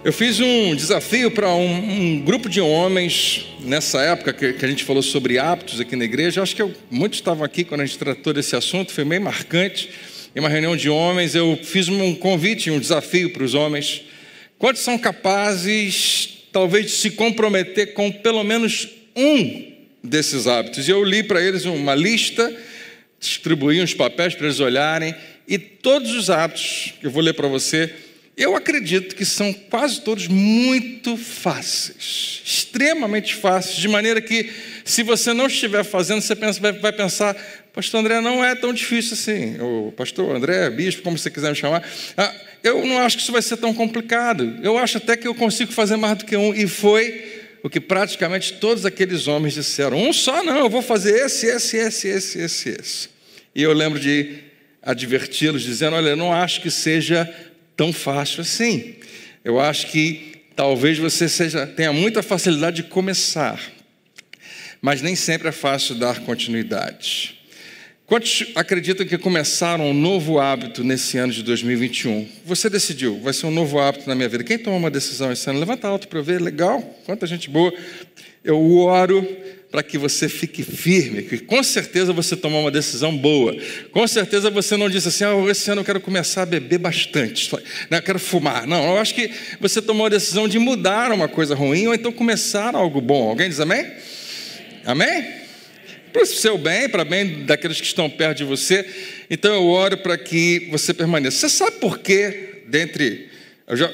Eu fiz um desafio para um grupo de homens, nessa época que a gente falou sobre hábitos aqui na igreja. Acho que muitos estavam aqui quando a gente tratou desse assunto, foi meio marcante. Em uma reunião de homens, eu fiz um convite, um desafio para os homens. Quantos são capazes, talvez, de se comprometer com pelo menos um desses hábitos? E eu li para eles uma lista, distribuí uns papéis para eles olharem, e todos os hábitos que eu vou ler para você, eu acredito que são quase todos muito fáceis, extremamente fáceis, de maneira que, se você não estiver fazendo, você vai pensar: pastor André, não é tão difícil assim, ou pastor André, bispo, como você quiser me chamar, eu não acho que isso vai ser tão complicado, eu acho até que eu consigo fazer mais do que um. E foi o que praticamente todos aqueles homens disseram: um só não, eu vou fazer esse. E eu lembro de adverti-los, dizendo: olha, eu não acho que seja tão fácil assim. Eu acho que talvez você tenha muita facilidade de começar, mas nem sempre é fácil dar continuidade. Quantos acreditam que começaram um novo hábito nesse ano de 2021? Você decidiu, vai ser um novo hábito na minha vida. Quem tomou uma decisão esse ano? Levanta alto para eu ver, legal, quanta gente boa. Eu oro para que você fique firme, que com certeza você tomou uma decisão boa. Com certeza você não disse assim: esse ano eu quero começar a beber bastante, eu quero fumar. Não, eu acho que você tomou a decisão de mudar uma coisa ruim, ou então começar algo bom. Alguém diz amém? Amém? Para o seu bem, para o bem daqueles que estão perto de você. Então eu oro para que você permaneça. Você sabe por quê?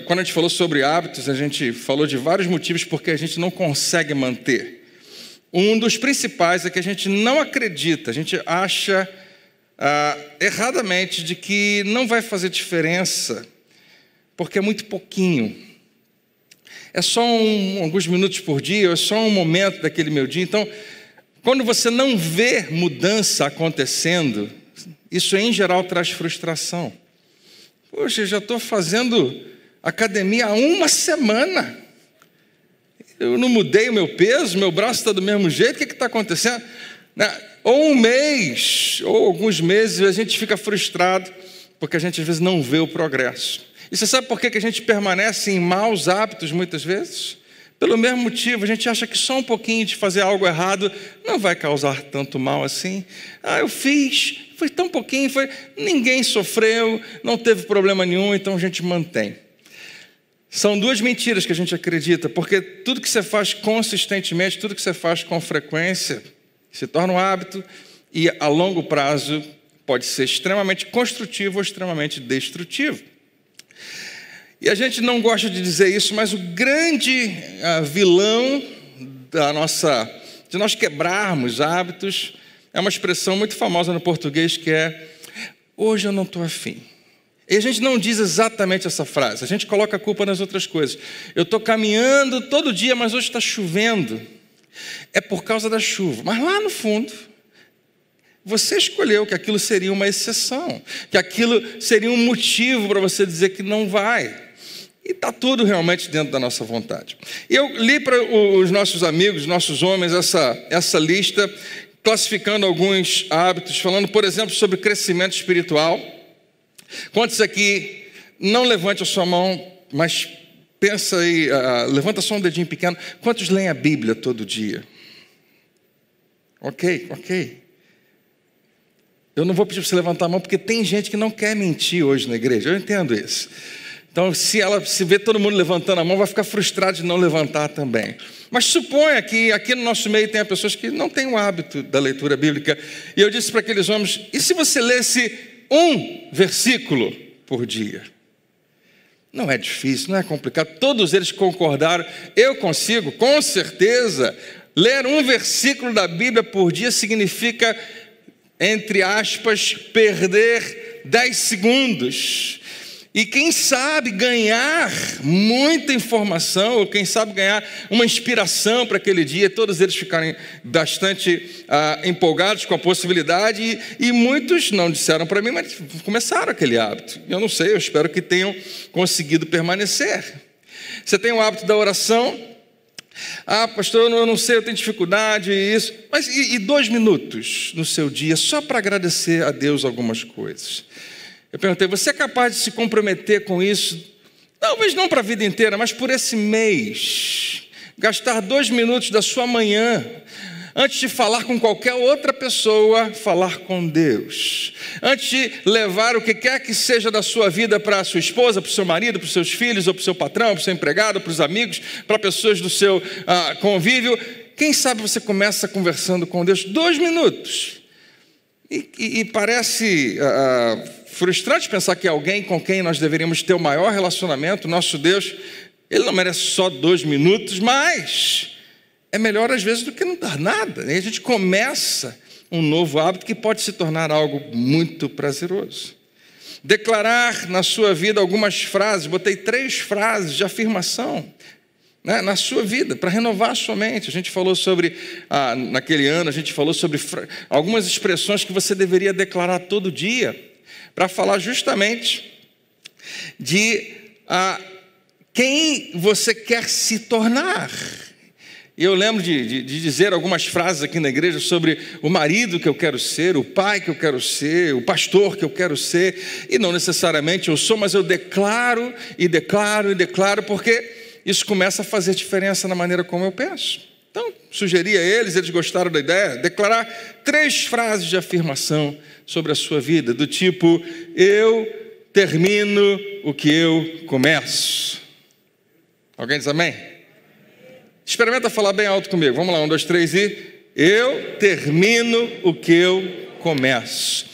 Quando a gente falou sobre hábitos, a gente falou de vários motivos porque a gente não consegue manter. Um dos principais é que a gente não acredita, a gente acha erradamente de que não vai fazer diferença, porque é muito pouquinho. É só alguns minutos por dia, é só um momento daquele meu dia. Então, quando você não vê mudança acontecendo, isso em geral traz frustração. Poxa, eu já estou fazendo academia há uma semana. Eu não mudei o meu peso, meu braço está do mesmo jeito, o que está acontecendo? Ou um mês, ou alguns meses, a gente fica frustrado, porque a gente às vezes não vê o progresso. E você sabe por que a gente permanece em maus hábitos muitas vezes? Pelo mesmo motivo, a gente acha que só um pouquinho de fazer algo errado não vai causar tanto mal assim. Eu fiz, foi tão pouquinho, ninguém sofreu, não teve problema nenhum, então a gente mantém. São duas mentiras que a gente acredita, porque tudo que você faz consistentemente, tudo que você faz com frequência, se torna um hábito e a longo prazo pode ser extremamente construtivo ou extremamente destrutivo. E a gente não gosta de dizer isso, mas o grande vilão de nós quebrarmos hábitos é uma expressão muito famosa no português que é: hoje eu não estou afim. E a gente não diz exatamente essa frase, a gente coloca a culpa nas outras coisas. Eu estou caminhando todo dia, mas hoje está chovendo. É por causa da chuva. Mas lá no fundo, você escolheu que aquilo seria uma exceção, que aquilo seria um motivo para você dizer que não vai. E está tudo realmente dentro da nossa vontade. E eu li para os nossos amigos, nossos homens, essa lista, classificando alguns hábitos, falando, por exemplo, sobre crescimento espiritual. Quantos aqui, não levante a sua mão, mas pensa aí, levanta só um dedinho pequeno. Quantos leem a Bíblia todo dia? Ok. Eu não vou pedir para você levantar a mão, porque tem gente que não quer mentir hoje na igreja, eu entendo isso. Então, se vê todo mundo levantando a mão, vai ficar frustrado de não levantar também. Mas suponha que aqui no nosso meio tenha pessoas que não têm o hábito da leitura bíblica. E eu disse para aqueles homens: e se você lesse um versículo por dia? Não é difícil, não é complicado. Todos eles concordaram. Eu consigo, com certeza. Ler um versículo da Bíblia por dia significa, entre aspas, perder 10 segundos. E quem sabe ganhar muita informação, ou quem sabe ganhar uma inspiração para aquele dia, todos eles ficarem bastante empolgados com a possibilidade, e muitos não disseram para mim, mas começaram aquele hábito. Eu não sei, eu espero que tenham conseguido permanecer. Você tem o hábito da oração? Pastor, eu não sei, eu tenho dificuldade, isso. Mas e 2 minutos no seu dia, só para agradecer a Deus algumas coisas? Eu perguntei: você é capaz de se comprometer com isso? Não, talvez não para a vida inteira, mas por esse mês, gastar 2 minutos da sua manhã, antes de falar com qualquer outra pessoa, falar com Deus. Antes de levar o que quer que seja da sua vida para a sua esposa, para o seu marido, para os seus filhos, ou para o seu patrão, para o seu empregado, para os amigos, para pessoas do seu convívio. Quem sabe você começa conversando com Deus 2 minutos. E parece frustrante pensar que alguém com quem nós deveríamos ter o maior relacionamento, nosso Deus, Ele não merece só 2 minutos, mas é melhor às vezes do que não dar nada. E a gente começa um novo hábito que pode se tornar algo muito prazeroso. Declarar na sua vida algumas frases, botei 3 frases de afirmação, né, na sua vida, para renovar a sua mente. A gente falou sobre, naquele ano, a gente falou sobre algumas expressões que você deveria declarar todo dia, para falar justamente de quem você quer se tornar. E eu lembro de dizer algumas frases aqui na igreja sobre o marido que eu quero ser, o pai que eu quero ser, o pastor que eu quero ser. E não necessariamente eu sou, mas eu declaro e declaro e declaro, porque isso começa a fazer diferença na maneira como eu penso. Então, sugeri a eles gostaram da ideia, declarar 3 frases de afirmação sobre a sua vida, do tipo: eu termino o que eu começo. Alguém diz amém? Experimenta falar bem alto comigo. Vamos lá, 1, 2, 3 e... eu termino o que eu começo.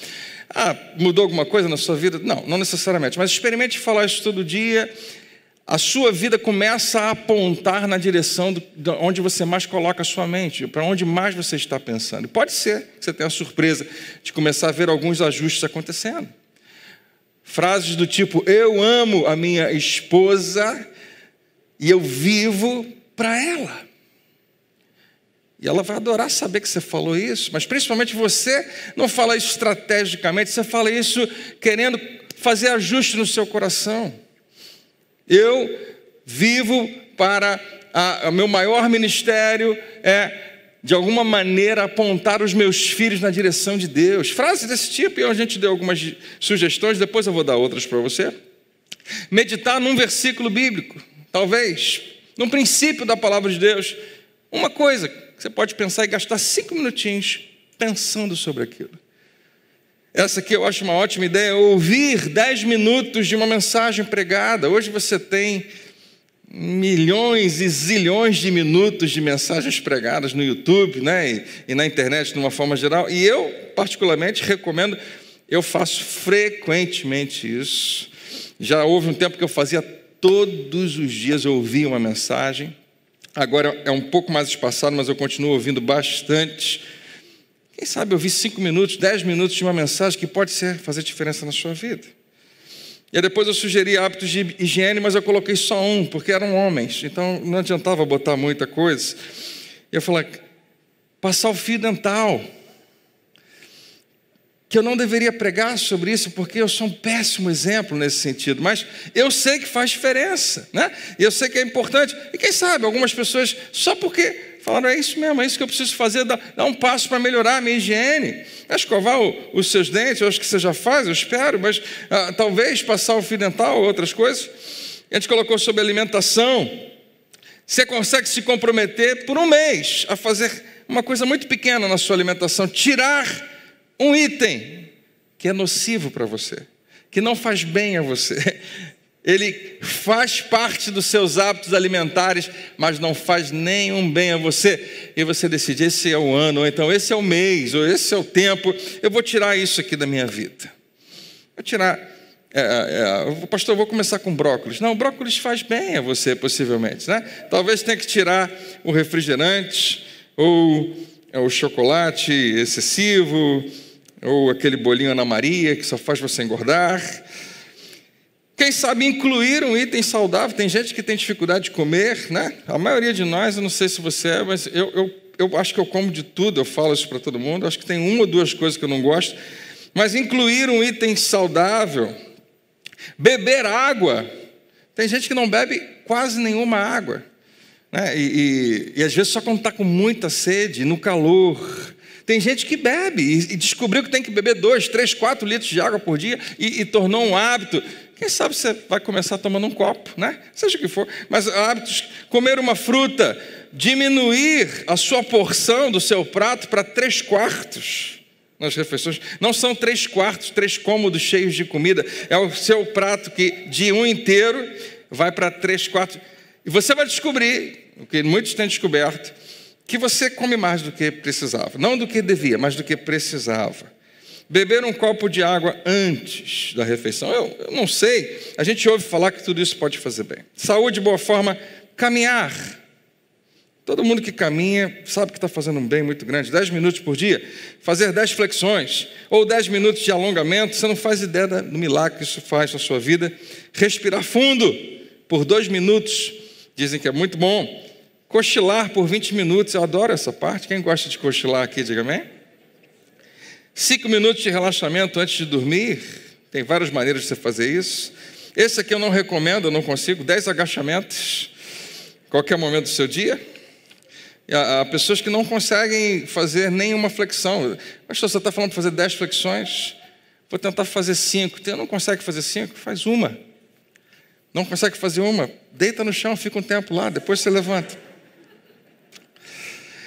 Mudou alguma coisa na sua vida? Não, não necessariamente. Mas experimente falar isso todo dia. A sua vida começa a apontar na direção de onde você mais coloca a sua mente, para onde mais você está pensando. E pode ser que você tenha a surpresa de começar a ver alguns ajustes acontecendo. Frases do tipo: eu amo a minha esposa e eu vivo para ela. E ela vai adorar saber que você falou isso, mas principalmente você não fala isso estrategicamente, você fala isso querendo fazer ajuste no seu coração. Eu vivo para o meu maior ministério de alguma maneira, apontar os meus filhos na direção de Deus. Frases desse tipo, e a gente deu algumas sugestões, depois eu vou dar outras para você. Meditar num versículo bíblico, talvez, num princípio da palavra de Deus. Uma coisa que você pode pensar e gastar 5 minutinhos pensando sobre aquilo. Essa aqui eu acho uma ótima ideia, ouvir 10 minutos de uma mensagem pregada. Hoje você tem milhões e zilhões de minutos de mensagens pregadas no YouTube, né? E na internet de uma forma geral. E eu, particularmente, recomendo, eu faço frequentemente isso. Já houve um tempo que eu fazia todos os dias, eu ouvia uma mensagem. Agora é um pouco mais espaçado, mas eu continuo ouvindo bastante. Quem sabe ouvir 5 minutos, 10 minutos de uma mensagem que pode fazer diferença na sua vida. E aí depois eu sugeri hábitos de higiene, mas eu coloquei só um, porque eram homens, então não adiantava botar muita coisa. E eu falei, passar o fio dental. Que eu não deveria pregar sobre isso, porque eu sou um péssimo exemplo nesse sentido, mas eu sei que faz diferença, né? E eu sei que é importante. E quem sabe, algumas pessoas, só porque falaram, é isso mesmo, é isso que eu preciso fazer, dar um passo para melhorar a minha higiene. Escovar os seus dentes, eu acho que você já faz, eu espero, mas talvez passar o fio dental ou outras coisas. A gente colocou sobre alimentação. Você consegue se comprometer por um mês a fazer uma coisa muito pequena na sua alimentação, tirar um item que é nocivo para você, que não faz bem a você. Ele faz parte dos seus hábitos alimentares, mas não faz nenhum bem a você. E você decide, esse é o ano, ou então esse é o mês, ou esse é o tempo, eu vou tirar isso aqui da minha vida. Vou tirar, pastor, eu vou começar com brócolis. Não, brócolis faz bem a você, possivelmente, né? Talvez tenha que tirar o refrigerante, ou o chocolate excessivo, ou aquele bolinho Ana Maria que só faz você engordar. Quem sabe incluir um item saudável. Tem gente que tem dificuldade de comer, né? A maioria de nós, eu não sei se você é, mas eu acho que eu como de tudo, eu falo isso para todo mundo. Acho que tem 1 ou 2 coisas que eu não gosto. Mas incluir um item saudável. Beber água. Tem gente que não bebe quase nenhuma água, né? E às vezes só quando está com muita sede, no calor. Tem gente que bebe e descobriu que tem que beber 2, 3, 4 litros de água por dia e tornou um hábito. Quem sabe você vai começar tomando um copo, né? Seja o que for. Mas hábitos, comer uma fruta, diminuir a sua porção do seu prato para 3/4 nas refeições. Não são 3/4, 3 cômodos cheios de comida. É o seu prato que de um inteiro vai para 3/4. E você vai descobrir, o que muitos têm descoberto, que você come mais do que precisava. Não do que devia, mas do que precisava. Beber um copo de água antes da refeição. Eu não sei, a gente ouve falar que tudo isso pode fazer bem. Saúde, boa forma, caminhar. Todo mundo que caminha sabe que está fazendo um bem muito grande. 10 minutos por dia, fazer 10 flexões, ou 10 minutos de alongamento, você não faz ideia do milagre que isso faz na sua vida. Respirar fundo por 2 minutos, dizem que é muito bom. Cochilar por 20 minutos, eu adoro essa parte. Quem gosta de cochilar aqui, diga amém. 5 minutos de relaxamento antes de dormir. Tem várias maneiras de você fazer isso. Esse aqui eu não recomendo, eu não consigo. 10 agachamentos, qualquer momento do seu dia. Há pessoas que não conseguem fazer nenhuma flexão. Pastor, você está falando para fazer 10 flexões? Vou tentar fazer 5. Você não consegue fazer 5? Faz uma. Não consegue fazer uma? Deita no chão, fica um tempo lá, depois você levanta.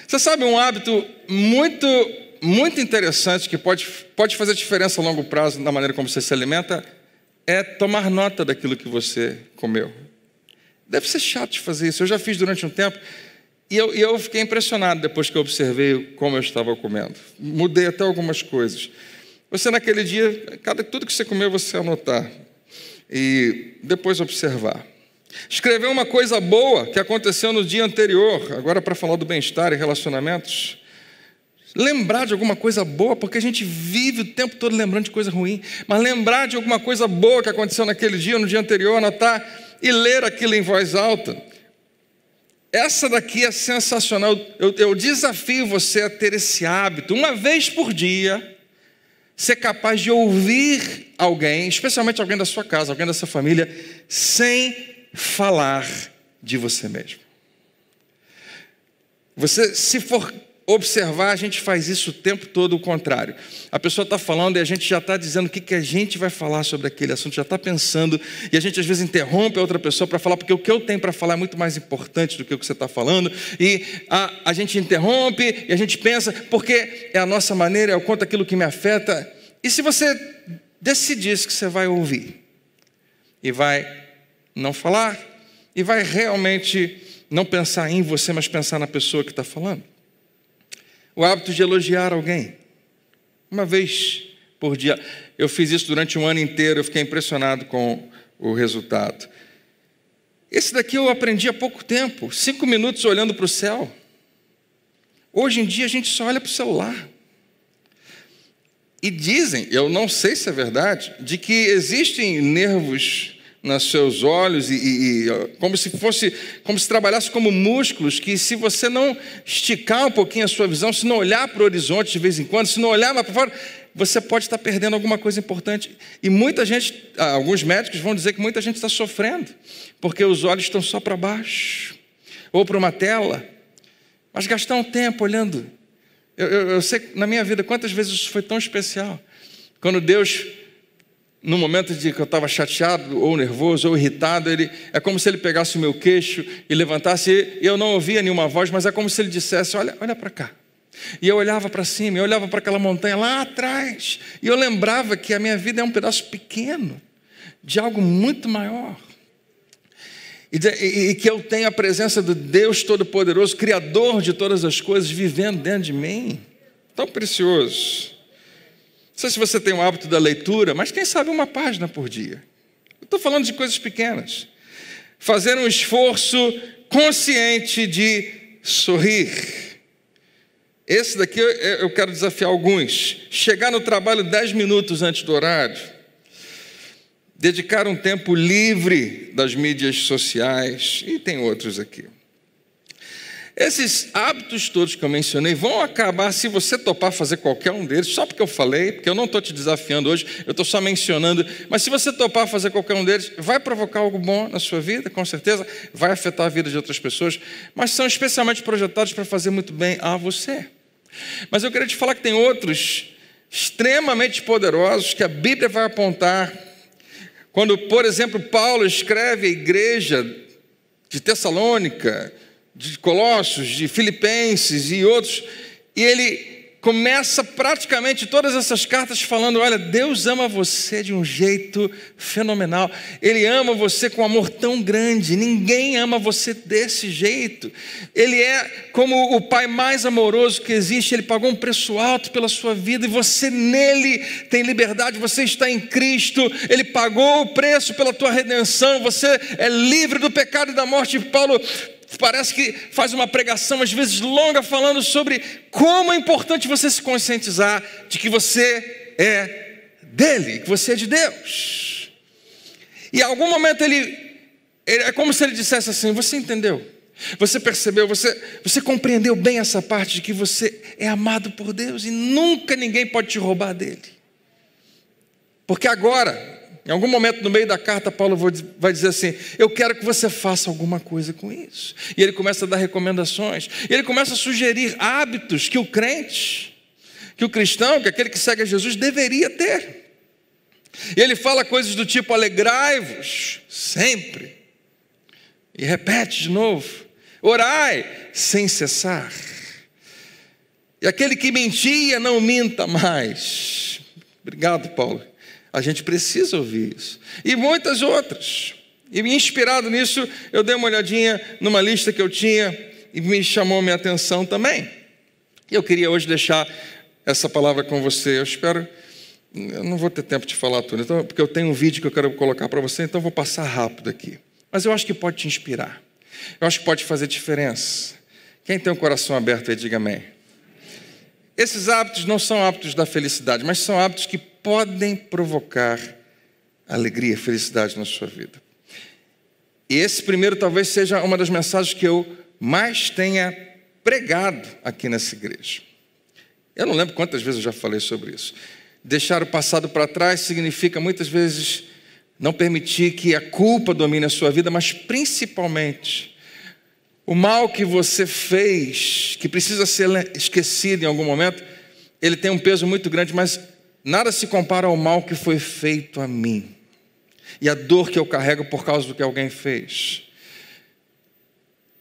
Você sabe um hábito muito interessante que pode fazer diferença a longo prazo na maneira como você se alimenta, é tomar nota daquilo que você comeu. Deve ser chato de fazer isso. Eu já fiz durante um tempo e eu fiquei impressionado depois que eu observei como eu estava comendo. Mudei até algumas coisas. Você naquele dia, tudo que você comeu, você anotar e depois observar. Escrever uma coisa boa que aconteceu no dia anterior, agora para falar do bem-estar e relacionamentos. Lembrar de alguma coisa boa, porque a gente vive o tempo todo lembrando de coisa ruim, mas lembrar de alguma coisa boa que aconteceu naquele dia, no dia anterior, anotar e ler aquilo em voz alta. Essa daqui é sensacional. Eu desafio você a ter esse hábito, uma vez por dia, ser capaz de ouvir alguém, especialmente alguém da sua casa, alguém da sua família, sem falar de você mesmo. Você, se for observar, a gente faz isso o tempo todo o contrário. A pessoa está falando e a gente já está dizendo o que a gente vai falar sobre aquele assunto, já está pensando, e a gente às vezes interrompe a outra pessoa para falar, porque o que eu tenho para falar é muito mais importante do que o que você está falando, e a gente interrompe, e a gente pensa, porque é a nossa maneira, é o quanto aquilo que me afeta. E se você decidisse que você vai ouvir, e vai não falar, e vai realmente não pensar em você, mas pensar na pessoa que está falando. O hábito de elogiar alguém. Uma vez por dia. Eu fiz isso durante um ano inteiro, eu fiquei impressionado com o resultado. Esse daqui eu aprendi há pouco tempo, 5 minutos olhando para o céu. Hoje em dia a gente só olha para o celular. E dizem, eu não sei se é verdade, de que existem nervos nos seus olhos como se trabalhasse como músculos, que se você não esticar um pouquinho a sua visão, se não olhar para o horizonte de vez em quando, se não olhar lá para fora, você pode estar perdendo alguma coisa importante. E muita gente, alguns médicos vão dizer que muita gente está sofrendo, porque os olhos estão só para baixo, ou para uma tela. Mas gastar um tempo olhando. Eu sei na minha vida quantas vezes isso foi tão especial. Quando Deus, no momento de que eu estava chateado, ou nervoso, ou irritado, é como se Ele pegasse o meu queixo e levantasse, e eu não ouvia nenhuma voz, mas é como se Ele dissesse, olha para cá. E eu olhava para cima, eu olhava para aquela montanha lá atrás, e eu lembrava que a minha vida é um pedaço pequeno, de algo muito maior. E que eu tenho a presença do Deus Todo-Poderoso, Criador de todas as coisas, vivendo dentro de mim. Tão precioso. Não sei se você tem o hábito da leitura, mas quem sabe uma página por dia. Eu estou falando de coisas pequenas. Fazer um esforço consciente de sorrir. Esse daqui eu quero desafiar alguns. Chegar no trabalho 10 minutos antes do horário. Dedicar um tempo livre das mídias sociais. E tem outros aqui. Esses hábitos todos que eu mencionei vão acabar se você topar fazer qualquer um deles, só porque eu falei, porque eu não estou te desafiando hoje, eu estou só mencionando, mas se você topar fazer qualquer um deles, vai provocar algo bom na sua vida, com certeza, vai afetar a vida de outras pessoas, mas são especialmente projetados para fazer muito bem a você. Mas eu queria te falar que tem outros extremamente poderosos que a Bíblia vai apontar Quando, por exemplo, Paulo escreve à igreja de Tessalônica, de Colossos, de Filipenses e outros, e ele começa praticamente todas essas cartas falando: olha, Deus ama você de um jeito fenomenal, Ele ama você com amor tão grande, ninguém ama você desse jeito, Ele é como o Pai mais amoroso que existe, Ele pagou um preço alto pela sua vida, e você nele tem liberdade, você está em Cristo, Ele pagou o preço pela tua redenção, você é livre do pecado e da morte. Paulo parece que faz uma pregação, às vezes longa, falando sobre como é importante você se conscientizar de que você é dele, que você é de Deus. E em algum momento ele é como se ele dissesse assim: você entendeu? Você percebeu? Você compreendeu bem essa parte de que você é amado por Deus e nunca ninguém pode te roubar dele. Porque agora, em algum momento no meio da carta, Paulo vai dizer assim: eu quero que você faça alguma coisa com isso. E ele começa a dar recomendações. E ele começa a sugerir hábitos que o crente, que o cristão, que aquele que segue a Jesus deveria ter. E ele fala coisas do tipo: alegrai-vos sempre. E repete de novo: orai sem cessar. E aquele que mentia, não minta mais. Obrigado, Paulo. A gente precisa ouvir isso. E muitas outras. E inspirado nisso, eu dei uma olhadinha numa lista que eu tinha e me chamou minha atenção também. E eu queria hoje deixar essa palavra com você. Eu não vou ter tempo de falar tudo, então, porque eu tenho um vídeo que eu quero colocar para você, então eu vou passar rápido aqui. Mas eu acho que pode te inspirar. Eu acho que pode fazer diferença. Quem tem o coração aberto aí, diga amém. Esses hábitos não são hábitos da felicidade, mas são hábitos que podem provocar alegria, felicidade na sua vida. E esse primeiro talvez seja uma das mensagens que eu mais tenha pregado aqui nessa igreja. Eu não lembro quantas vezes eu já falei sobre isso. Deixar o passado para trás significa muitas vezes não permitir que a culpa domine a sua vida, mas principalmente o mal que você fez, que precisa ser esquecido em algum momento, ele tem um peso muito grande, mas nada se compara ao mal que foi feito a mim e a dor que eu carrego por causa do que alguém fez.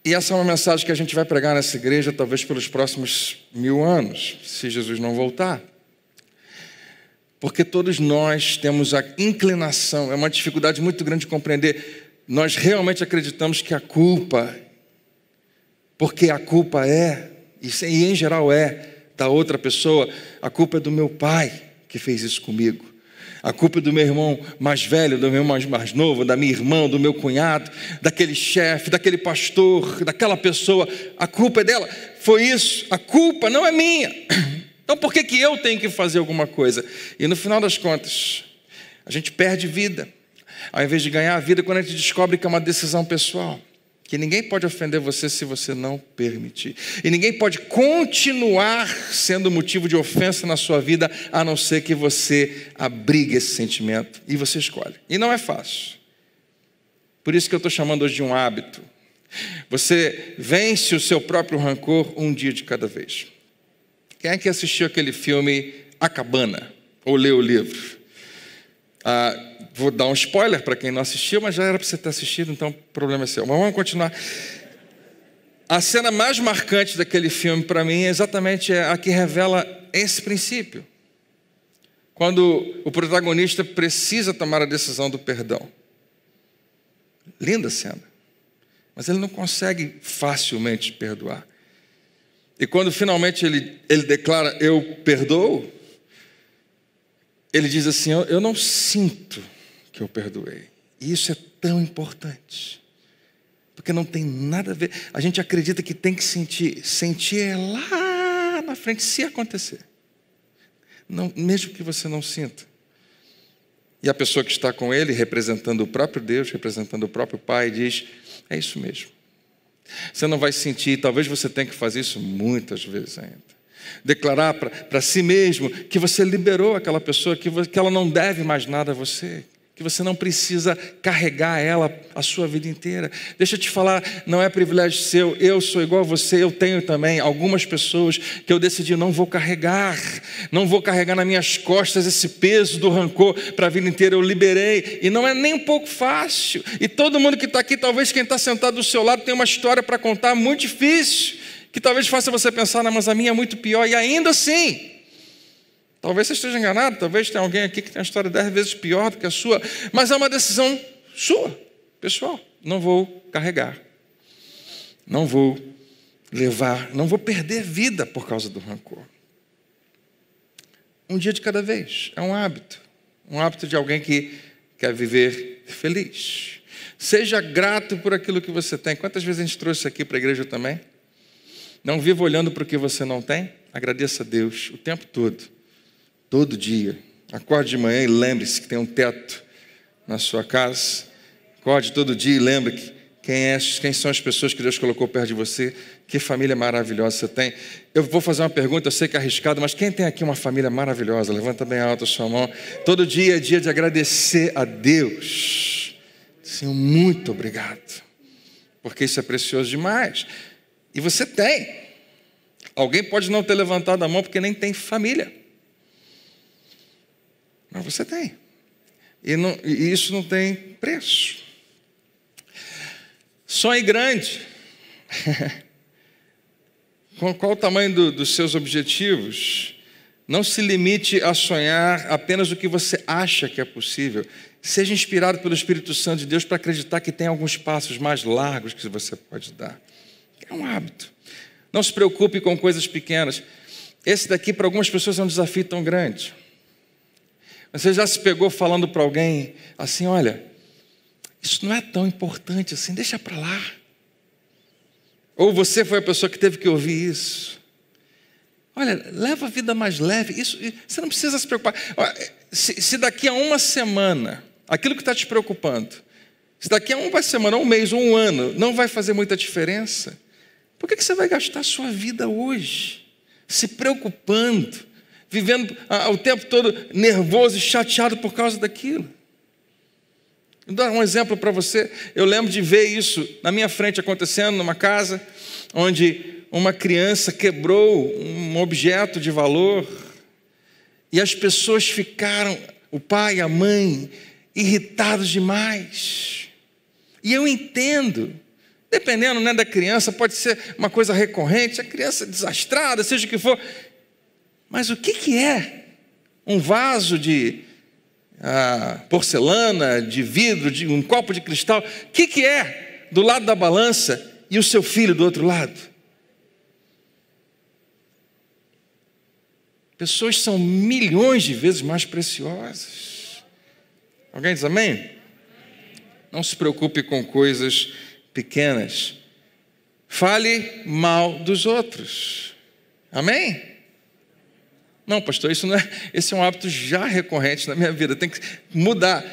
E essa é uma mensagem que a gente vai pregar nessa igreja talvez pelos próximos 1000 anos, se Jesus não voltar. Porque todos nós temos a inclinação, é uma dificuldade muito grande de compreender. Nós realmente acreditamos que a culpa, porque a culpa e em geral da outra pessoa, a culpa é do meu pai que fez isso comigo. A culpa é do meu irmão mais velho, do meu irmão mais novo, da minha irmã, do meu cunhado, daquele chefe, daquele pastor, daquela pessoa. A culpa é dela. Foi isso. A culpa não é minha. Então por que eu tenho que fazer alguma coisa? E no final das contas, a gente perde vida, ao invés de ganhar a vida, quando a gente descobre que é uma decisão pessoal. Que ninguém pode ofender você se você não permitir. E ninguém pode continuar sendo motivo de ofensa na sua vida, a não ser que você abrigue esse sentimento. E você escolhe. E não é fácil. Por isso que eu estou chamando hoje de um hábito. Você vence o seu próprio rancor um dia de cada vez. Quem é que assistiu aquele filme A Cabana? Ou leu o livro? Vou dar um spoiler para quem não assistiu, mas já era para você ter assistido, então o problema é seu. Mas vamos continuar. A cena mais marcante daquele filme para mim é exatamente a que revela esse princípio. Quando o protagonista precisa tomar a decisão do perdão. Linda cena. Mas ele não consegue facilmente perdoar. E quando finalmente ele declara: eu perdoo, ele diz assim: eu não sinto que eu perdoei. E isso é tão importante. Porque não tem nada a ver. A gente acredita que tem que sentir. Sentir é lá na frente, se acontecer. Não, mesmo que você não sinta. E a pessoa que está com ele, representando o próprio Deus, representando o próprio Pai, diz: é isso mesmo. Você não vai sentir, talvez você tenha que fazer isso muitas vezes ainda. Declarar para si mesmo que você liberou aquela pessoa, que ela não deve mais nada a você, que você não precisa carregar ela a sua vida inteira. Deixa eu te falar, não é privilégio seu, eu sou igual a você, eu tenho também algumas pessoas que eu decidi não vou carregar nas minhas costas esse peso do rancor para a vida inteira, eu liberei, e não é nem um pouco fácil, e todo mundo que está aqui, talvez quem está sentado do seu lado tem uma história para contar muito difícil, que talvez faça você pensar, não, mas a minha é muito pior, e ainda assim, talvez você esteja enganado, talvez tenha alguém aqui que tem uma história 10 vezes pior do que a sua, mas é uma decisão sua, pessoal. Não vou carregar, não vou levar, não vou perder vida por causa do rancor. Um dia de cada vez, é um hábito de alguém que quer viver feliz. Seja grato por aquilo que você tem. Quantas vezes a gente trouxe isso aqui para a igreja também? Não viva olhando para o que você não tem, agradeça a Deus o tempo todo. Todo dia, acorde de manhã e lembre-se que tem um teto na sua casa. Acorde todo dia e lembre que quem são as pessoas que Deus colocou perto de você. Que família maravilhosa você tem. Eu vou fazer uma pergunta, eu sei que é arriscado, mas quem tem aqui uma família maravilhosa? Levanta bem alto a sua mão. Todo dia é dia de agradecer a Deus. Senhor, muito obrigado, porque isso é precioso demais. E você tem. Alguém pode não ter levantado a mão porque nem tem família. Mas você tem. E isso não tem preço. Sonhe grande. Qual o tamanho dos seus objetivos? Não se limite a sonhar apenas o que você acha que é possível. Seja inspirado pelo Espírito Santo de Deus para acreditar que tem alguns passos mais largos que você pode dar. É um hábito. Não se preocupe com coisas pequenas. Esse daqui para algumas pessoas é um desafio tão grande. Você já se pegou falando para alguém assim, olha, isso não é tão importante assim, deixa para lá. Ou você foi a pessoa que teve que ouvir isso. Olha, leva a vida mais leve, isso, você não precisa se preocupar. Olha, se daqui a uma semana, aquilo que está te preocupando, se daqui a uma semana, um mês, um ano, não vai fazer muita diferença, por que você vai gastar a sua vida hoje, se preocupando, vivendo o tempo todo nervoso e chateado por causa daquilo? Vou dar um exemplo para você. Eu lembro de ver isso na minha frente acontecendo numa casa onde uma criança quebrou um objeto de valor e as pessoas ficaram, o pai e a mãe, irritados demais. E eu entendo, dependendo, né, da criança, pode ser uma coisa recorrente, a criança desastrada, seja o que for. Mas o que é um vaso de porcelana, de vidro, de um copo de cristal? O que é do lado da balança e o seu filho do outro lado? Pessoas são milhões de vezes mais preciosas. Alguém diz amém? Não se preocupe com coisas pequenas. Fale mal dos outros. Amém? Não, pastor, isso não é, esse é um hábito já recorrente na minha vida, tem que mudar.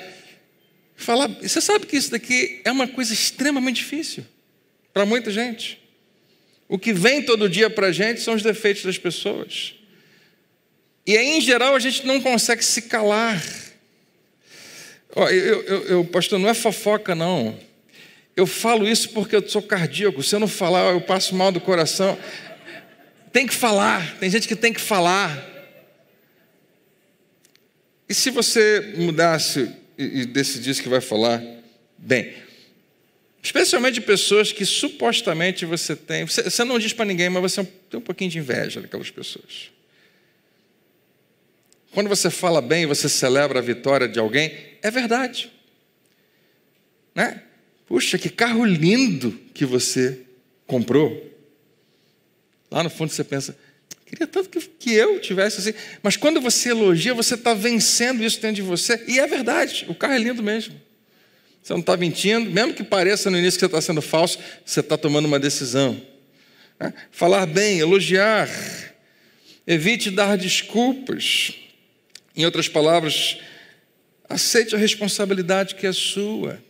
Você sabe que isso daqui é uma coisa extremamente difícil para muita gente. O que vem todo dia para a gente são os defeitos das pessoas. E aí, em geral, a gente não consegue se calar. Pastor, não é fofoca, não. Eu falo isso porque eu sou cardíaco. Se eu não falar, eu passo mal do coração. Tem que falar, tem gente que tem que falar. E se você mudasse e decidisse que vai falar bem? Especialmente de pessoas que supostamente você tem. Você não diz para ninguém, mas você tem um pouquinho de inveja daquelas pessoas. Quando você fala bem, você celebra a vitória de alguém, é verdade. Né? Puxa, que carro lindo que você comprou. Lá no fundo você pensa, queria tanto que eu tivesse assim. Mas quando você elogia, você está vencendo isso dentro de você. E é verdade, o carro é lindo mesmo. Você não está mentindo, mesmo que pareça no início que você está sendo falso, você está tomando uma decisão. Né? Falar bem, elogiar. Evite dar desculpas. Em outras palavras, aceite a responsabilidade que é sua.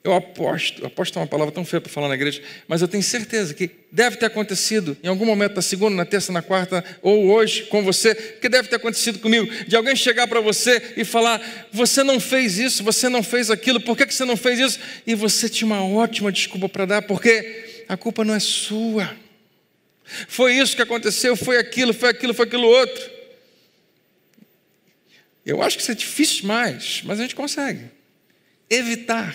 eu aposto é uma palavra tão feia para falar na igreja, mas eu tenho certeza que deve ter acontecido em algum momento, na segunda, na terça, na quarta, ou hoje com você, que deve ter acontecido comigo, de alguém chegar para você e falar: você não fez isso, você não fez aquilo, por que você não fez isso? E você tinha uma ótima desculpa para dar, porque a culpa não é sua. Foi isso que aconteceu, foi aquilo outro. Eu acho que isso é difícil demais, mas a gente consegue evitar.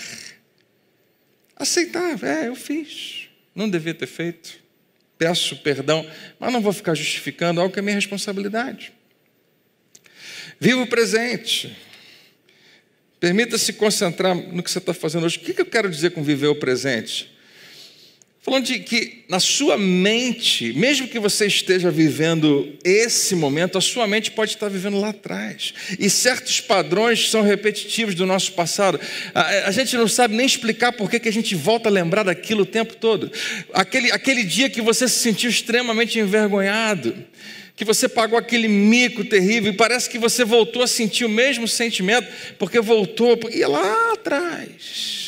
Aceitar, eu fiz, não devia ter feito, peço perdão, mas não vou ficar justificando algo que é minha responsabilidade. Viva o presente, permita-se concentrar no que você está fazendo hoje. O que eu quero dizer com viver o presente? Falando de que na sua mente, mesmo que você esteja vivendo esse momento, a sua mente pode estar vivendo lá atrás. E certos padrões são repetitivos do nosso passado. A gente não sabe nem explicar por que a gente volta a lembrar daquilo o tempo todo. Aquele dia que você se sentiu extremamente envergonhado, que você pagou aquele mico terrível e parece que você voltou a sentir o mesmo sentimento, porque voltou, e lá atrás.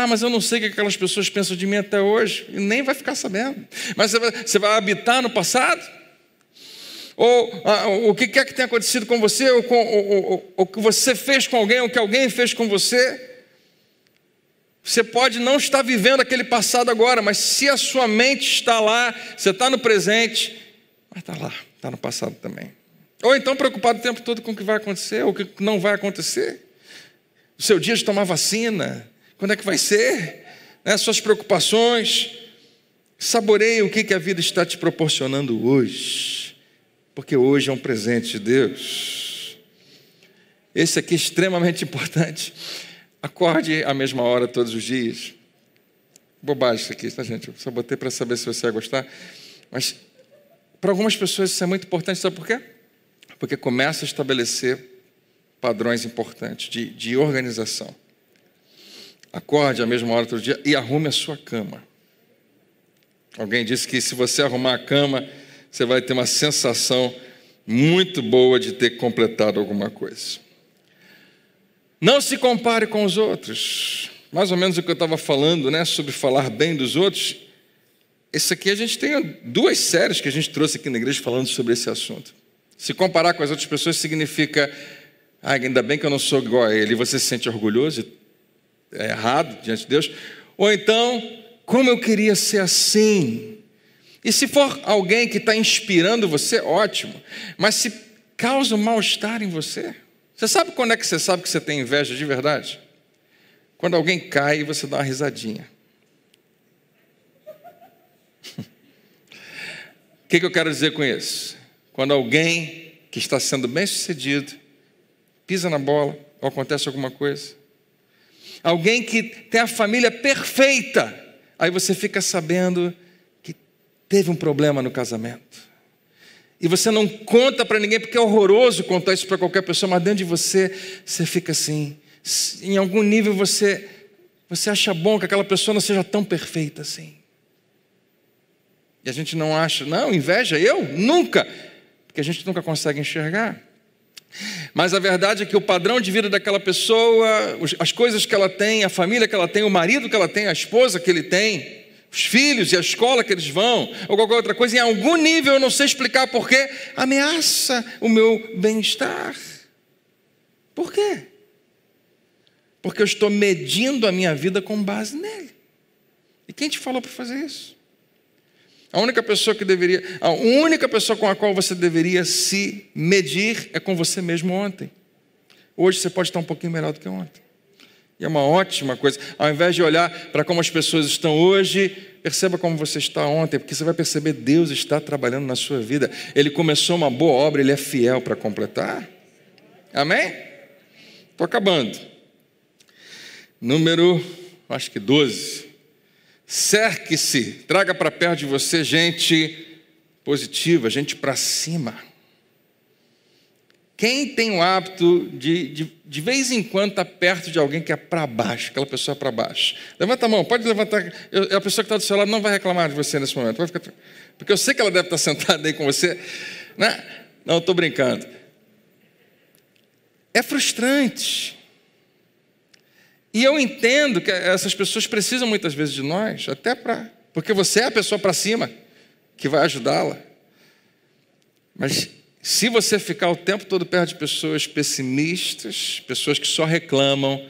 Mas eu não sei o que aquelas pessoas pensam de mim até hoje, e nem vai ficar sabendo. Mas você vai habitar no passado? Ou o que quer que tenha acontecido com você, ou o que você fez com alguém, ou o que alguém fez com você? Você pode não estar vivendo aquele passado agora, mas se a sua mente está lá, você está no presente, mas está lá, está no passado também. Ou então preocupado o tempo todo com o que vai acontecer, ou o que não vai acontecer. O seu dia de tomar vacina, quando é que vai ser? Suas preocupações. Saboreie o que a vida está te proporcionando hoje, porque hoje é um presente de Deus. Esse aqui é extremamente importante. Acorde à mesma hora todos os dias. Bobagem isso aqui, tá, gente? Eu só botei para saber se você vai gostar. Mas para algumas pessoas isso é muito importante, sabe por quê? Porque começa a estabelecer padrões importantes de organização. Acorde à mesma hora todo dia e arrume a sua cama. Alguém disse que se você arrumar a cama, você vai ter uma sensação muito boa de ter completado alguma coisa. Não se compare com os outros. Mais ou menos o que eu estava falando, sobre falar bem dos outros. Esse aqui a gente tem 2 séries que a gente trouxe aqui na igreja falando sobre esse assunto. Se comparar com as outras pessoas significa: ainda bem que eu não sou igual a ele. E você se sente orgulhoso, é errado diante de Deus. Ou então, como eu queria ser assim. E se for alguém que está inspirando você, ótimo. Mas se causa um mal-estar em você, você sabe quando é que você sabe que você tem inveja de verdade? Quando alguém cai e você dá uma risadinha. O que eu quero dizer com isso? Quando alguém que está sendo bem sucedido pisa na bola ou acontece alguma coisa, alguém que tem a família perfeita, aí você fica sabendo que teve um problema no casamento. E você não conta para ninguém, porque é horroroso contar isso para qualquer pessoa, mas dentro de você, você fica assim. Em algum nível você acha bom que aquela pessoa não seja tão perfeita assim. E a gente não acha, não, inveja, eu? Nunca. Porque a gente nunca consegue enxergar. Mas a verdade é que o padrão de vida daquela pessoa, as coisas que ela tem, a família que ela tem, o marido que ela tem, a esposa que ele tem, os filhos e a escola que eles vão, ou qualquer outra coisa, em algum nível, eu não sei explicar porquê, ameaça o meu bem-estar. Por quê? Porque eu estou medindo a minha vida com base nele. E quem te falou para fazer isso? A única pessoa com a qual você deveria se medir é com você mesmo ontem. Hoje você pode estar um pouquinho melhor do que ontem. E é uma ótima coisa. Ao invés de olhar para como as pessoas estão hoje, perceba como você está ontem, porque você vai perceber que Deus está trabalhando na sua vida. Ele começou uma boa obra, Ele é fiel para completar. Amém? Estou acabando. Número, acho que 12. Cerque-se, traga para perto de você gente positiva, gente para cima. Quem tem o hábito de vez em quando estar perto de alguém que é para baixo, aquela pessoa para baixo? Levanta a mão, pode levantar. A pessoa que está do seu lado não vai reclamar de você nesse momento, porque eu sei que ela deve estar sentada aí com você, né? Não, estou brincando. É frustrante. E eu entendo que essas pessoas precisam muitas vezes de nós, porque você é a pessoa para cima que vai ajudá-la. Mas se você ficar o tempo todo perto de pessoas pessimistas, pessoas que só reclamam,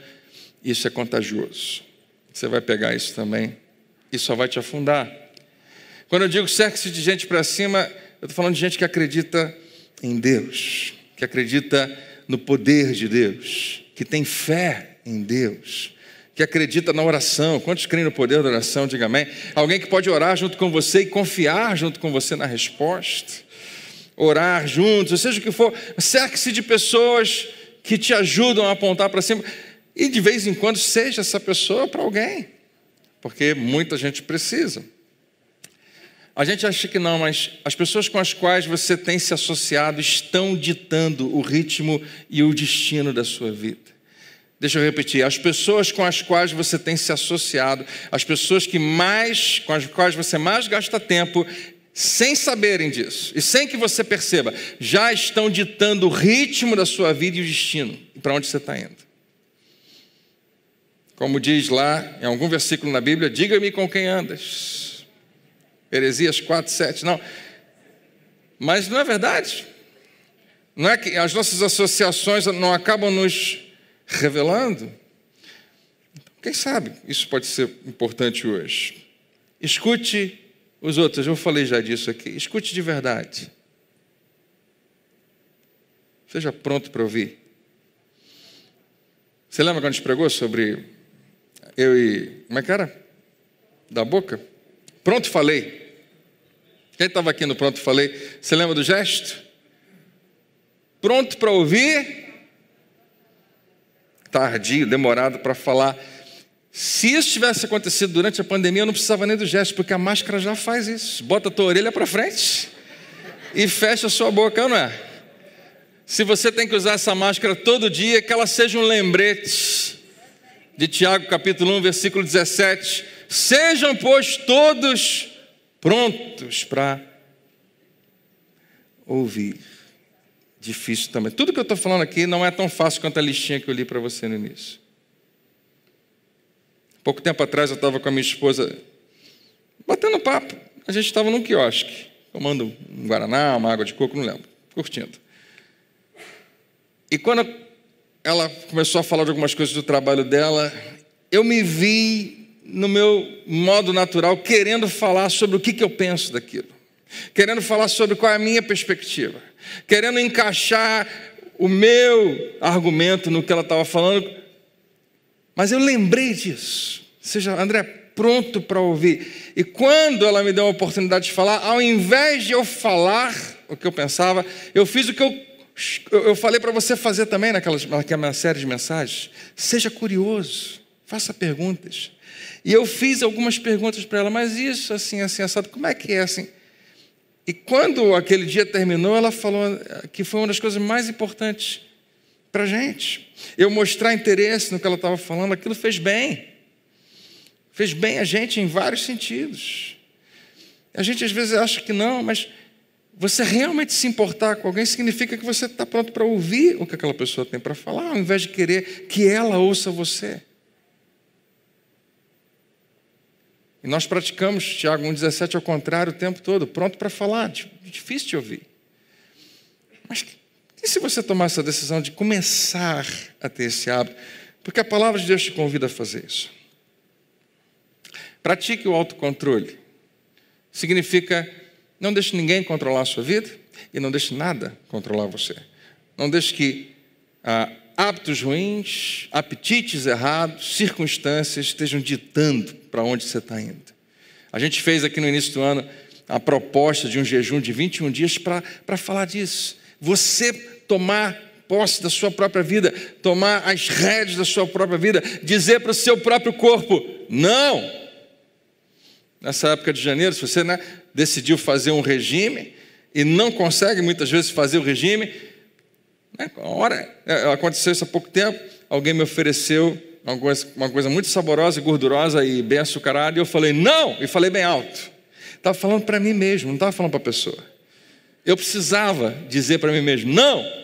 isso é contagioso. Você vai pegar isso também e só vai te afundar. Quando eu digo cerque-se de gente para cima, eu estou falando de gente que acredita em Deus, que acredita no poder de Deus, que tem fé em Deus, que acredita na oração. Quantos creem no poder da oração? Diga amém. Alguém que pode orar junto com você e confiar junto com você na resposta. Orar juntos, ou seja o que for, cerque-se de pessoas que te ajudam a apontar para cima. E de vez em quando seja essa pessoa para alguém, porque muita gente precisa. A gente acha que não, mas as pessoas com as quais você tem se associado estão ditando o ritmo e o destino da sua vida. Deixa eu repetir, as pessoas com as quais você tem se associado, as pessoas com as quais você mais gasta tempo, sem saberem disso e sem que você perceba, já estão ditando o ritmo da sua vida e o destino, e para onde você está indo. Como diz lá em algum versículo na Bíblia, diga-me com quem andas. Heresias 4:7, não. Mas não é verdade. Não é que as nossas associações não acabam nos revelando? Quem sabe isso pode ser importante hoje. Escute os outros, eu falei já disso aqui. Escute de verdade. Seja pronto para ouvir. Você lembra quando a gente pregou sobre eu e... Como é que era? Da boca? Pronto, falei. Quem estava aqui no pronto, falei? Você lembra do gesto? Pronto para ouvir, tardio, demorado para falar. Se isso tivesse acontecido durante a pandemia, eu não precisava nem do gesto, porque a máscara já faz isso. Bota a tua orelha para frente e fecha a sua boca, não é? Se você tem que usar essa máscara todo dia, que ela seja um lembrete de Tiago capítulo 1, versículo 17. Sejam, pois, todos prontos para ouvir. Difícil também. Tudo que eu estou falando aqui não é tão fácil quanto a listinha que eu li para você no início. Pouco tempo atrás eu estava com a minha esposa batendo papo. A gente estava num quiosque, tomando um guaraná, uma água de coco, não lembro, curtindo. E quando ela começou a falar de algumas coisas do trabalho dela, eu me vi no meu modo natural querendo falar sobre o que eu penso daquilo, querendo falar sobre qual é a minha perspectiva, querendo encaixar o meu argumento no que ela estava falando. Mas eu lembrei disso. Seja, André, pronto para ouvir. E quando ela me deu a oportunidade de falar, ao invés de eu falar o que eu pensava, eu fiz o que eu falei para você fazer também naquela série de mensagens. Seja curioso, faça perguntas. E eu fiz algumas perguntas para ela, mas isso assim, assado, como é que é assim? E quando aquele dia terminou, ela falou que foi uma das coisas mais importantes para a gente. Eu mostrar interesse no que ela estava falando, aquilo fez bem. Fez bem a gente em vários sentidos. A gente às vezes acha que não, mas você realmente se importar com alguém significa que você está pronto para ouvir o que aquela pessoa tem para falar, ao invés de querer que ela ouça você. E nós praticamos Tiago 1,17 ao contrário o tempo todo, pronto para falar, difícil de ouvir. Mas e se você tomar essa decisão de começar a ter esse hábito? Porque a palavra de Deus te convida a fazer isso. Pratique o autocontrole. Significa, não deixe ninguém controlar a sua vida e não deixe nada controlar você. Não deixe que hábitos ruins, apetites errados, circunstâncias estejam ditando para onde você está indo. A gente fez aqui no início do ano a proposta de um jejum de 21 dias para falar disso. Você tomar posse da sua própria vida, tomar as rédeas da sua própria vida, dizer para o seu próprio corpo, não! Nessa época de janeiro, se você decidiu fazer um regime e não consegue muitas vezes fazer o regime, aconteceu isso há pouco tempo, alguém me ofereceu uma coisa muito saborosa e gordurosa e bem açucarada, e eu falei, não! E falei bem alto. Estava falando para mim mesmo, não estava falando para a pessoa. Eu precisava dizer para mim mesmo, não!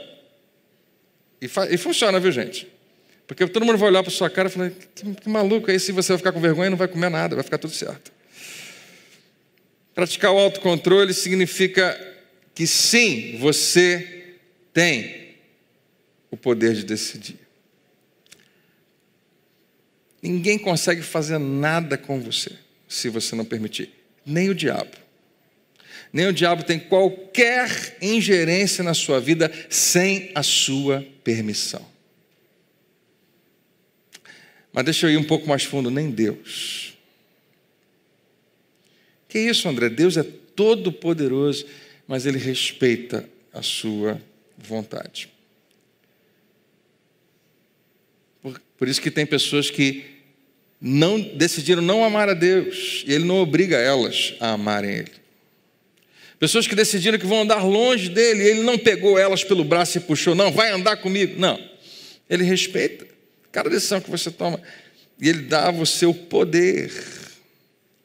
E funciona, viu, gente? Porque todo mundo vai olhar para sua cara e falar, que maluco, aí se você vai ficar com vergonha, não vai comer nada, vai ficar tudo certo. Praticar o autocontrole significa que sim, você tem o poder de decidir. Ninguém consegue fazer nada com você, se você não permitir. Nem o diabo. Nem o diabo tem qualquer ingerência na sua vida sem a sua permissão. Mas deixa eu ir um pouco mais fundo, nem Deus. Que isso, André? Deus é todo poderoso, mas Ele respeita a sua vontade. Por isso que tem pessoas que decidiram não amar a Deus, e Ele não obriga elas a amarem Ele. Pessoas que decidiram que vão andar longe dEle, e Ele não pegou elas pelo braço e puxou, não, vai andar comigo. Não, Ele respeita cada decisão que você toma, e Ele dá a você o poder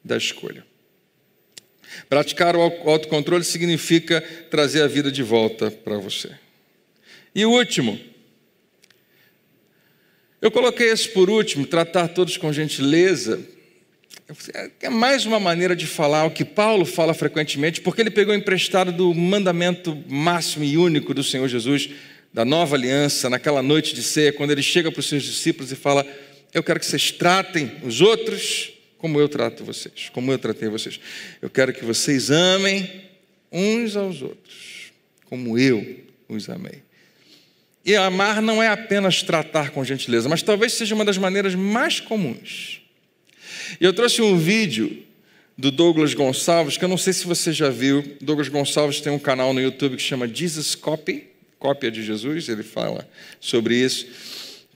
da escolha. Praticar o autocontrole significa trazer a vida de volta para você. E o último, eu coloquei esse por último, tratar todos com gentileza. É mais uma maneira de falar o que Paulo fala frequentemente, porque ele pegou emprestado do mandamento máximo e único do Senhor Jesus, da nova aliança, naquela noite de ceia, quando ele chega para os seus discípulos e fala, eu quero que vocês tratem os outros como eu trato vocês, como eu tratei vocês. Eu quero que vocês amem uns aos outros, como eu os amei. E amar não é apenas tratar com gentileza, mas talvez seja uma das maneiras mais comuns. E eu trouxe um vídeo do Douglas Gonçalves, que eu não sei se você já viu. Douglas Gonçalves tem um canal no YouTube que chama Jesus Copy, cópia de Jesus, ele fala sobre isso.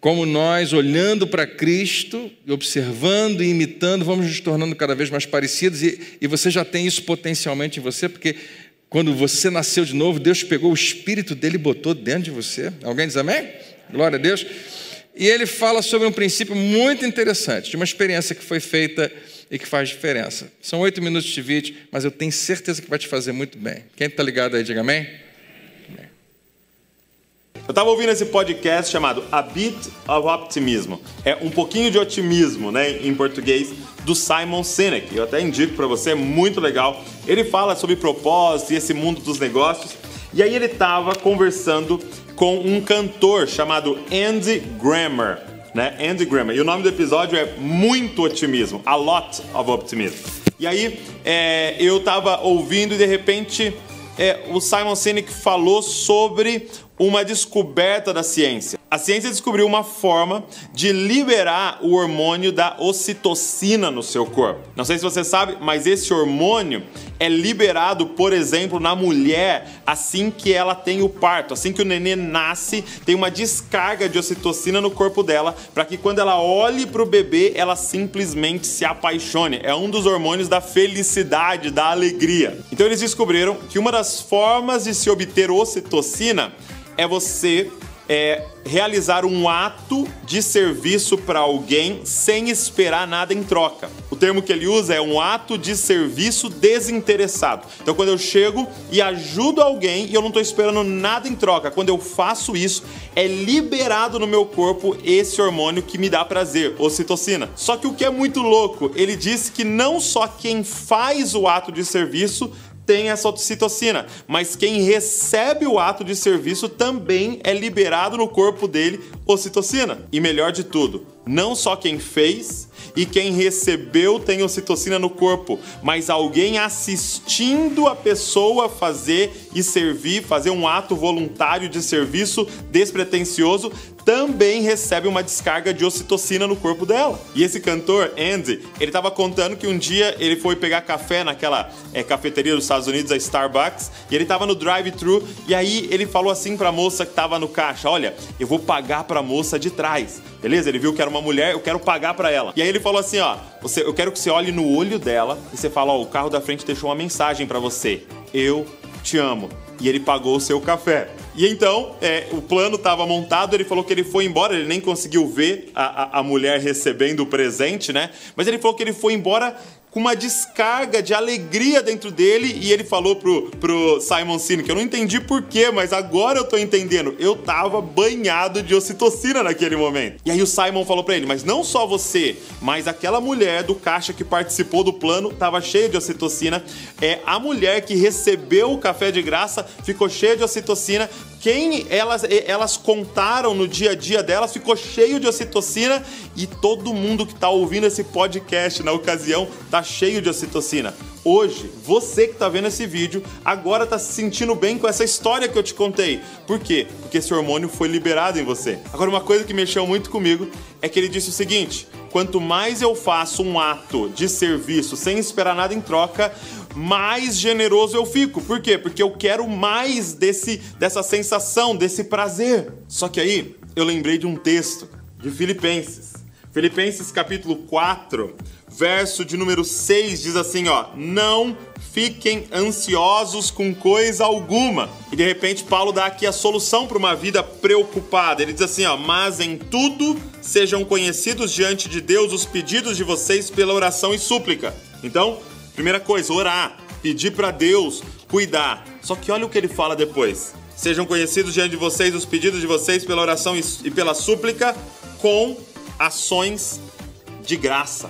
Como nós, olhando para Cristo, observando e imitando, vamos nos tornando cada vez mais parecidos, e você já tem isso potencialmente em você, porque quando você nasceu de novo, Deus pegou o Espírito dele e botou dentro de você. Alguém diz amém? Glória a Deus. E ele fala sobre um princípio muito interessante, de uma experiência que foi feita e que faz diferença. São 8 minutos de vídeo, mas eu tenho certeza que vai te fazer muito bem. Quem está ligado aí, diga amém? Eu estava ouvindo esse podcast chamado A Bit of Optimism. É um pouquinho de otimismo, né, em português, do Simon Sinek. Eu até indico para você, é muito legal. Ele fala sobre propósito e esse mundo dos negócios. E aí ele estava conversando com um cantor chamado Andy Grammer, né? Andy Grammer. E o nome do episódio é Muito Otimismo, A Lot of Optimism. E aí eu estava ouvindo e de repente o Simon Sinek falou sobre uma descoberta da ciência. A ciência descobriu uma forma de liberar o hormônio da ocitocina no seu corpo. Não sei se você sabe, mas esse hormônio é liberado, por exemplo, na mulher assim que ela tem o parto. Assim que o nenê nasce, tem uma descarga de ocitocina no corpo dela, para que quando ela olhe para o bebê, ela simplesmente se apaixone. É um dos hormônios da felicidade, da alegria. Então eles descobriram que uma das formas de se obter ocitocina é você realizar um ato de serviço para alguém sem esperar nada em troca. O termo que ele usa é um ato de serviço desinteressado. Então, quando eu chego e ajudo alguém e eu não estou esperando nada em troca, quando eu faço isso, é liberado no meu corpo esse hormônio que me dá prazer, ocitocina. Só que o que é muito louco, ele disse que não só quem faz o ato de serviço tem essa ocitocina, mas quem recebe o ato de serviço também é liberado no corpo dele ocitocina. E melhor de tudo, não só quem fez e quem recebeu tem ocitocina no corpo, mas alguém assistindo a pessoa fazer e servir, fazer um ato voluntário de serviço despretensioso, também recebe uma descarga de ocitocina no corpo dela. E esse cantor, Andy, ele estava contando que um dia ele foi pegar café naquela cafeteria dos Estados Unidos, a Starbucks, e ele estava no drive-thru, e aí ele falou assim para a moça que estava no caixa, olha, eu vou pagar para a moça de trás, beleza? Ele viu que era uma mulher, eu quero pagar para ela. E aí ele falou assim, ó, eu quero que você olhe no olho dela e você fala, ó, o carro da frente deixou uma mensagem para você, eu te amo. E ele pagou o seu café. E então, o plano estava montado, ele falou que ele foi embora, ele nem conseguiu ver a mulher recebendo o presente, né? Mas ele falou que ele foi embora com uma descarga de alegria dentro dele, e ele falou pro Simon Sinek, eu não entendi porquê, mas agora eu tô entendendo, eu tava banhado de ocitocina naquele momento. E aí o Simon falou pra ele, mas não só você, mas aquela mulher do caixa que participou do plano tava cheia de ocitocina, a mulher que recebeu o café de graça ficou cheia de ocitocina, quem elas contaram no dia a dia delas ficou cheio de ocitocina, e todo mundo que tá ouvindo esse podcast na ocasião tá cheio de ocitocina. Hoje, você que tá vendo esse vídeo, agora tá se sentindo bem com essa história que eu te contei. Por quê? Porque esse hormônio foi liberado em você. Agora, uma coisa que mexeu muito comigo é que ele disse o seguinte, quanto mais eu faço um ato de serviço sem esperar nada em troca, mais generoso eu fico. Por quê? Porque eu quero mais dessa sensação, desse prazer. Só que aí, eu lembrei de um texto de Filipenses. Filipenses capítulo 4, verso de número 6, diz assim, ó, não fiquem ansiosos com coisa alguma. E de repente Paulo dá aqui a solução para uma vida preocupada. Ele diz assim, ó, mas em tudo sejam conhecidos diante de Deus os pedidos de vocês pela oração e súplica. Então, primeira coisa, orar, pedir para Deus, cuidar. Só que olha o que ele fala depois. Sejam conhecidos diante de vocês os pedidos de vocês pela oração e pela súplica com ações de graça.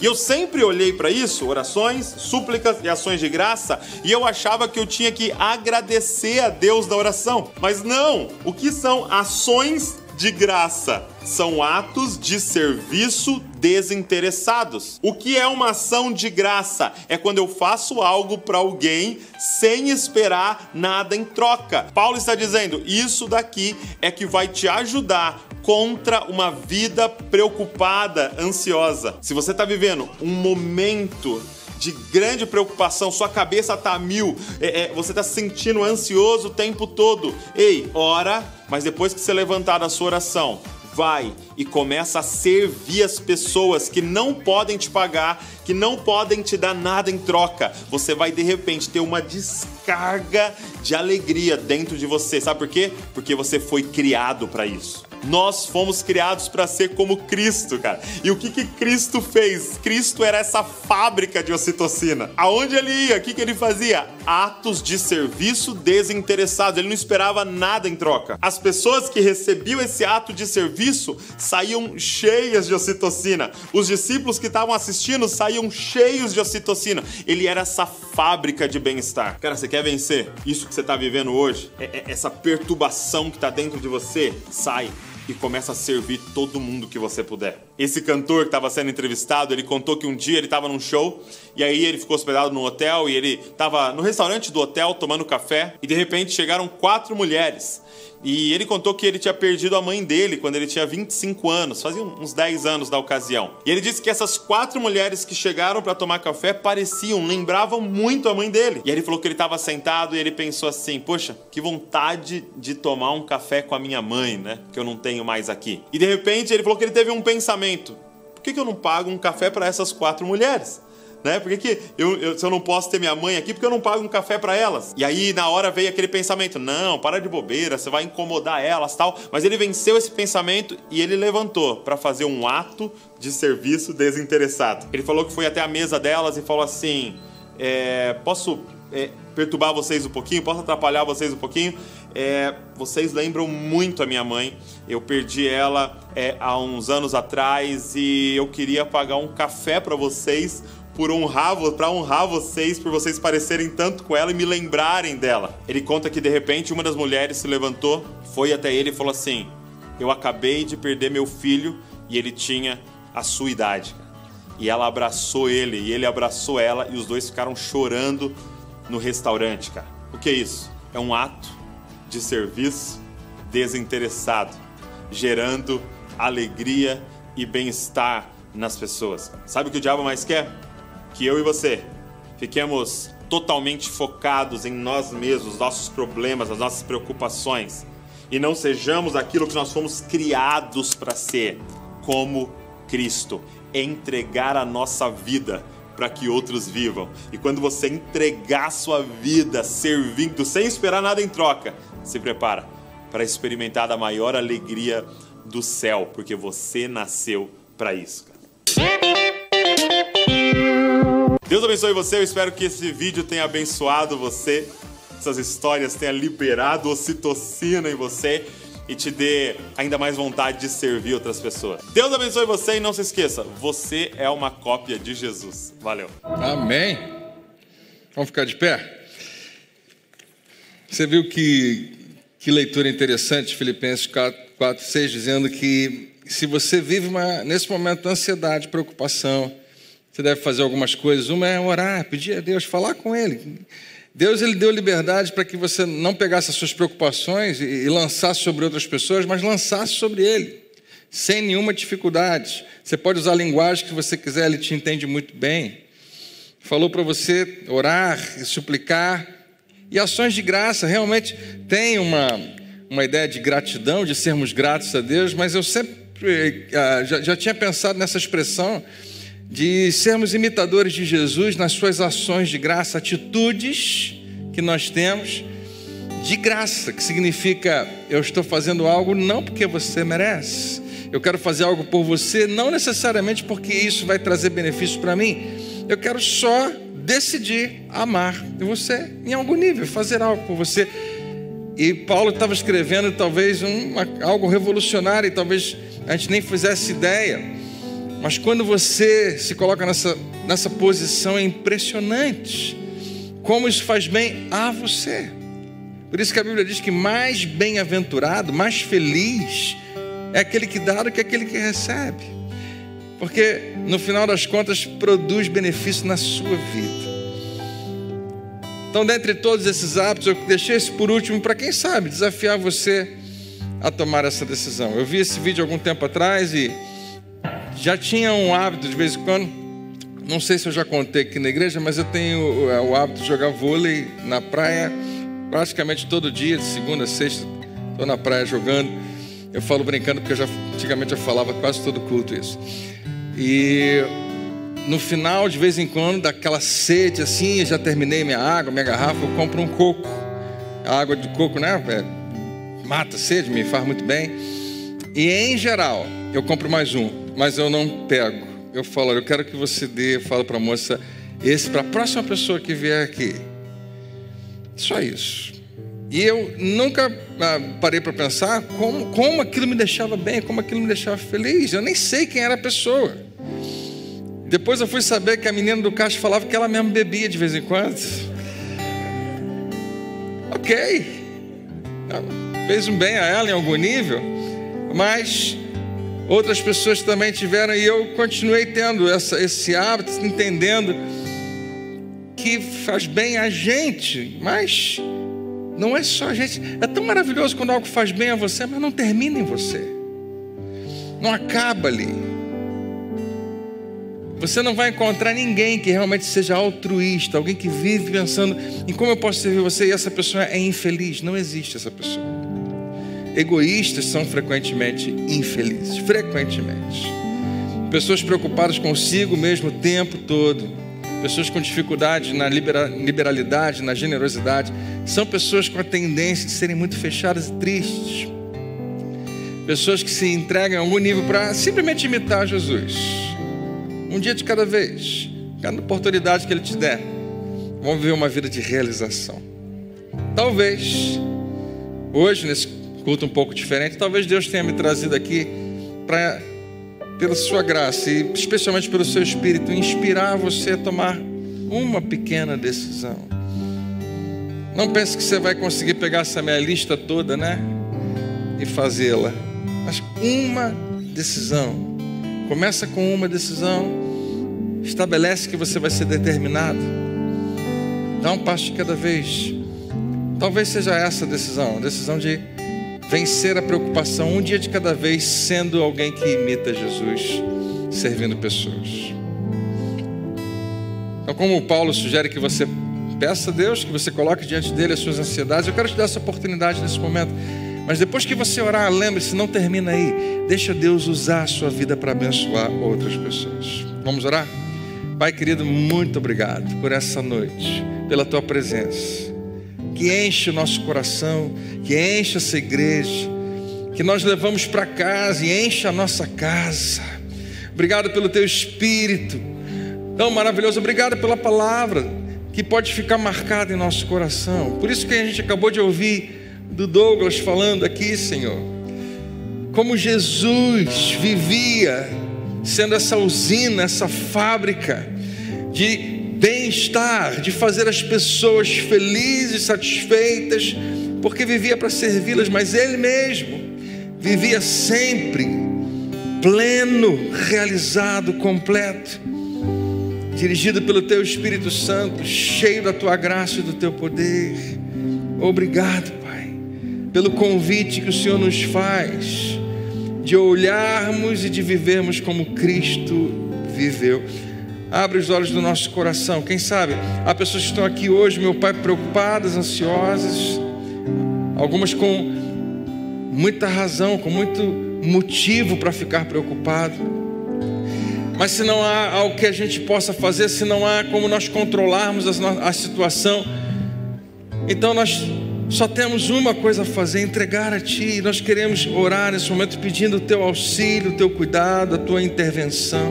E eu sempre olhei para isso, orações, súplicas e ações de graça, e eu achava que eu tinha que agradecer a Deus da oração. Mas não! O que são ações de graça? São atos de serviço desinteressados. O que é uma ação de graça? É quando eu faço algo para alguém sem esperar nada em troca. Paulo está dizendo, isso daqui é que vai te ajudar contra uma vida preocupada, ansiosa. Se você está vivendo um momento de grande preocupação, sua cabeça está a mil, você está se sentindo ansioso o tempo todo, ei, ora, mas depois que você levantar da sua oração, vai e começa a servir as pessoas que não podem te pagar, que não podem te dar nada em troca. Você vai, de repente, ter uma descarga de alegria dentro de você. Sabe por quê? Porque você foi criado para isso. Nós fomos criados para ser como Cristo, cara. E o que Cristo fez? Cristo era essa fábrica de ocitocina. Aonde ele ia? O que ele fazia? Atos de serviço desinteressados. Ele não esperava nada em troca. As pessoas que recebiam esse ato de serviço saíam cheias de ocitocina. Os discípulos que estavam assistindo saíam cheios de ocitocina. Ele era essa fábrica de bem-estar. Cara, você quer vencer isso que você está vivendo hoje? Essa perturbação que está dentro de você? Sai e começa a servir todo mundo que você puder. Esse cantor que estava sendo entrevistado, ele contou que um dia ele estava num show e aí ele ficou hospedado num hotel e ele estava no restaurante do hotel tomando café e de repente chegaram 4 mulheres. E ele contou que ele tinha perdido a mãe dele quando ele tinha 25 anos, fazia uns 10 anos da ocasião. E ele disse que essas 4 mulheres que chegaram para tomar café lembravam muito a mãe dele. E ele falou que ele estava sentado e ele pensou assim, poxa, que vontade de tomar um café com a minha mãe, né? Que eu não tenho mais aqui. E de repente ele falou que ele teve um pensamento, por que eu não pago um café para essas 4 mulheres? Né? Por que se eu não posso ter minha mãe aqui, porque eu não pago um café para elas? E aí na hora veio aquele pensamento, não, para de bobeira, você vai incomodar elas, tal. Mas ele venceu esse pensamento e ele levantou para fazer um ato de serviço desinteressado. Ele falou que foi até a mesa delas e falou assim, posso perturbar vocês um pouquinho? Posso atrapalhar vocês um pouquinho? Vocês lembram muito a minha mãe. Eu perdi ela há uns anos atrás e eu queria pagar um café para vocês para honrar vocês, por vocês parecerem tanto com ela e me lembrarem dela. Ele conta que de repente uma das mulheres se levantou, foi até ele e falou assim, eu acabei de perder meu filho e ele tinha a sua idade. E ela abraçou ele e ele abraçou ela e os dois ficaram chorando no restaurante, cara. O que é isso? É um ato de serviço desinteressado, gerando alegria e bem-estar nas pessoas. Sabe o que o diabo mais quer? Que eu e você fiquemos totalmente focados em nós mesmos, nossos problemas, as nossas preocupações, e não sejamos aquilo que nós fomos criados para ser, como Cristo, entregar a nossa vida para que outros vivam. E quando você entregar sua vida servindo, sem esperar nada em troca, se prepara para experimentar a maior alegria do céu, porque você nasceu para isso, cara. Deus abençoe você, eu espero que esse vídeo tenha abençoado você, essas histórias tenham liberado ocitocina em você e te dê ainda mais vontade de servir outras pessoas. Deus abençoe você e não se esqueça, você é uma cópia de Jesus. Valeu. Amém. Vamos ficar de pé? Você viu que leitura interessante, Filipenses 4:6, dizendo que se você vive nesse momento de ansiedade, preocupação, você deve fazer algumas coisas. Uma é orar, pedir a Deus, falar com Ele. Deus, Ele deu liberdade para que você não pegasse as suas preocupações e lançasse sobre outras pessoas, mas lançasse sobre Ele, sem nenhuma dificuldade. Você pode usar a linguagem que você quiser, Ele te entende muito bem. Falou para você orar e suplicar, e ações de graça. Realmente tem uma ideia de gratidão, de sermos gratos a Deus, mas eu sempre já tinha pensado nessa expressão de sermos imitadores de Jesus nas suas ações de graça, atitudes que nós temos de graça, que significa eu estou fazendo algo não porque você merece, eu quero fazer algo por você, não necessariamente porque isso vai trazer benefício para mim, eu quero só decidir amar você em algum nível, fazer algo por você. E Paulo estava escrevendo talvez algo revolucionário, e talvez a gente nem fizesse ideia. Mas quando você se coloca nessa posição, é impressionante como isso faz bem a você. Por isso que a Bíblia diz que mais bem-aventurado, mais feliz é aquele que dá do que aquele que recebe. Porque no final das contas produz benefício na sua vida. Então, dentre todos esses hábitos, eu deixei esse por último para, quem sabe, desafiar você a tomar essa decisão. Eu vi esse vídeo algum tempo atrás e já tinha um hábito de vez em quando, não sei se eu já contei aqui na igreja, mas eu tenho o hábito de jogar vôlei na praia praticamente todo dia, de segunda a sexta, estou na praia jogando. Eu falo brincando porque antigamente eu falava quase todo culto isso. E no final, de vez em quando, daquela sede assim, já terminei minha água, minha garrafa, eu compro um coco. A água de coco, né? Mata a sede, me faz muito bem. E em geral, eu compro mais um, mas eu não pego. Eu falo, olha, eu quero que você dê, eu falo para a moça, esse para a próxima pessoa que vier aqui. Só isso. E eu nunca parei para pensar como aquilo me deixava bem, como aquilo me deixava feliz. Eu nem sei quem era a pessoa. Depois eu fui saber que a menina do caixa falava que ela mesma bebia de vez em quando. Ok. Fez um bem a ela em algum nível, mas outras pessoas também tiveram, e eu continuei tendo esse hábito, entendendo que faz bem a gente, mas não é só a gente. É tão maravilhoso quando algo faz bem a você, mas não termina em você, não acaba ali. Você não vai encontrar ninguém que realmente seja altruísta, alguém que vive pensando em como eu posso servir você, e essa pessoa é infeliz. Não existe essa pessoa. Egoístas são frequentemente infelizes, frequentemente. Pessoas preocupadas consigo mesmo o tempo todo, pessoas com dificuldade na liberalidade, na generosidade, são pessoas com a tendência de serem muito fechadas e tristes. Pessoas que se entregam a algum nível para simplesmente imitar Jesus. Um dia de cada vez, cada oportunidade que Ele te der, vão viver uma vida de realização. Talvez, hoje, nesse culto um pouco diferente, talvez Deus tenha me trazido aqui para, pela sua graça e especialmente pelo seu Espírito, inspirar você a tomar uma pequena decisão. Não pense que você vai conseguir pegar essa minha lista toda, né, e fazê-la, mas uma decisão. Começa com uma decisão, estabelece que você vai ser determinado, dá um passo de cada vez. Talvez seja essa a decisão de vencer a preocupação um dia de cada vez, sendo alguém que imita Jesus, servindo pessoas. Então, como Paulo sugere que você peça a Deus, que você coloque diante dele as suas ansiedades, eu quero te dar essa oportunidade nesse momento. Mas depois que você orar, lembre-se, não termina aí. Deixa Deus usar a sua vida para abençoar outras pessoas. Vamos orar? Pai querido, muito obrigado por essa noite, pela tua presença, que enche o nosso coração, que enche essa igreja, que nós levamos para casa e enche a nossa casa. Obrigado pelo teu Espírito, tão maravilhoso. Obrigado pela palavra que pode ficar marcada em nosso coração. Por isso que a gente acabou de ouvir do Douglas falando aqui, Senhor, como Jesus vivia sendo essa usina, essa fábrica de bem-estar, de fazer as pessoas felizes, satisfeitas, porque vivia para servi-las, mas Ele mesmo vivia sempre pleno, realizado, completo, dirigido pelo Teu Espírito Santo, cheio da Tua graça e do Teu poder. Obrigado, Pai, pelo convite que o Senhor nos faz de olharmos e de vivermos como Cristo viveu. Abre os olhos do nosso coração. Quem sabe há pessoas que estão aqui hoje, meu Pai, preocupadas, ansiosas, algumas com muita razão, com muito motivo para ficar preocupado. Mas se não há algo que a gente possa fazer, se não há como nós controlarmos a situação, então nós só temos uma coisa a fazer: entregar a Ti. Nós queremos orar nesse momento pedindo o Teu auxílio, o Teu cuidado, a Tua intervenção,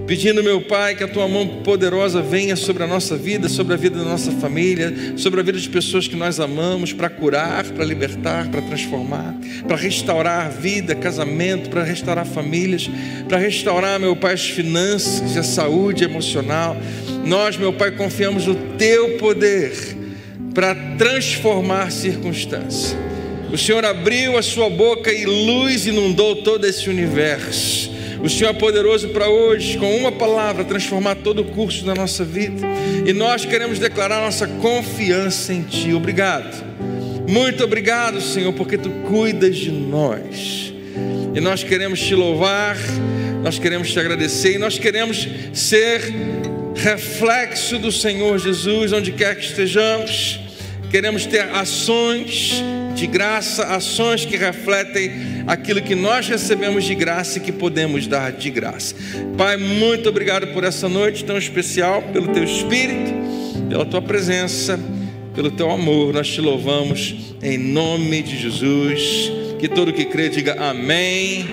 pedindo, meu Pai, que a Tua mão poderosa venha sobre a nossa vida, sobre a vida da nossa família, sobre a vida de pessoas que nós amamos, para curar, para libertar, para transformar, para restaurar a vida, casamento, para restaurar famílias, para restaurar, meu Pai, as finanças, a saúde emocional. Nós, meu Pai, confiamos no Teu poder para transformar circunstâncias. O Senhor abriu a sua boca e luz inundou todo esse universo. O Senhor é poderoso para hoje, com uma palavra, transformar todo o curso da nossa vida. E nós queremos declarar nossa confiança em Ti. Obrigado. Muito obrigado, Senhor, porque Tu cuidas de nós. E nós queremos Te louvar, nós queremos Te agradecer, e nós queremos ser reflexo do Senhor Jesus, onde quer que estejamos. Queremos ter ações de graça, ações que refletem aquilo que nós recebemos de graça e que podemos dar de graça. Pai, muito obrigado por essa noite tão especial, pelo Teu Espírito, pela Tua presença, pelo Teu amor. Nós Te louvamos em nome de Jesus. Que todo que crê diga amém.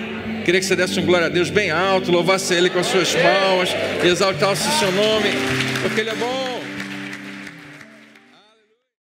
Queria que você desse um glória a Deus bem alto, louvasse Ele com as suas palmas, exaltasse o Seu nome, porque Ele é bom.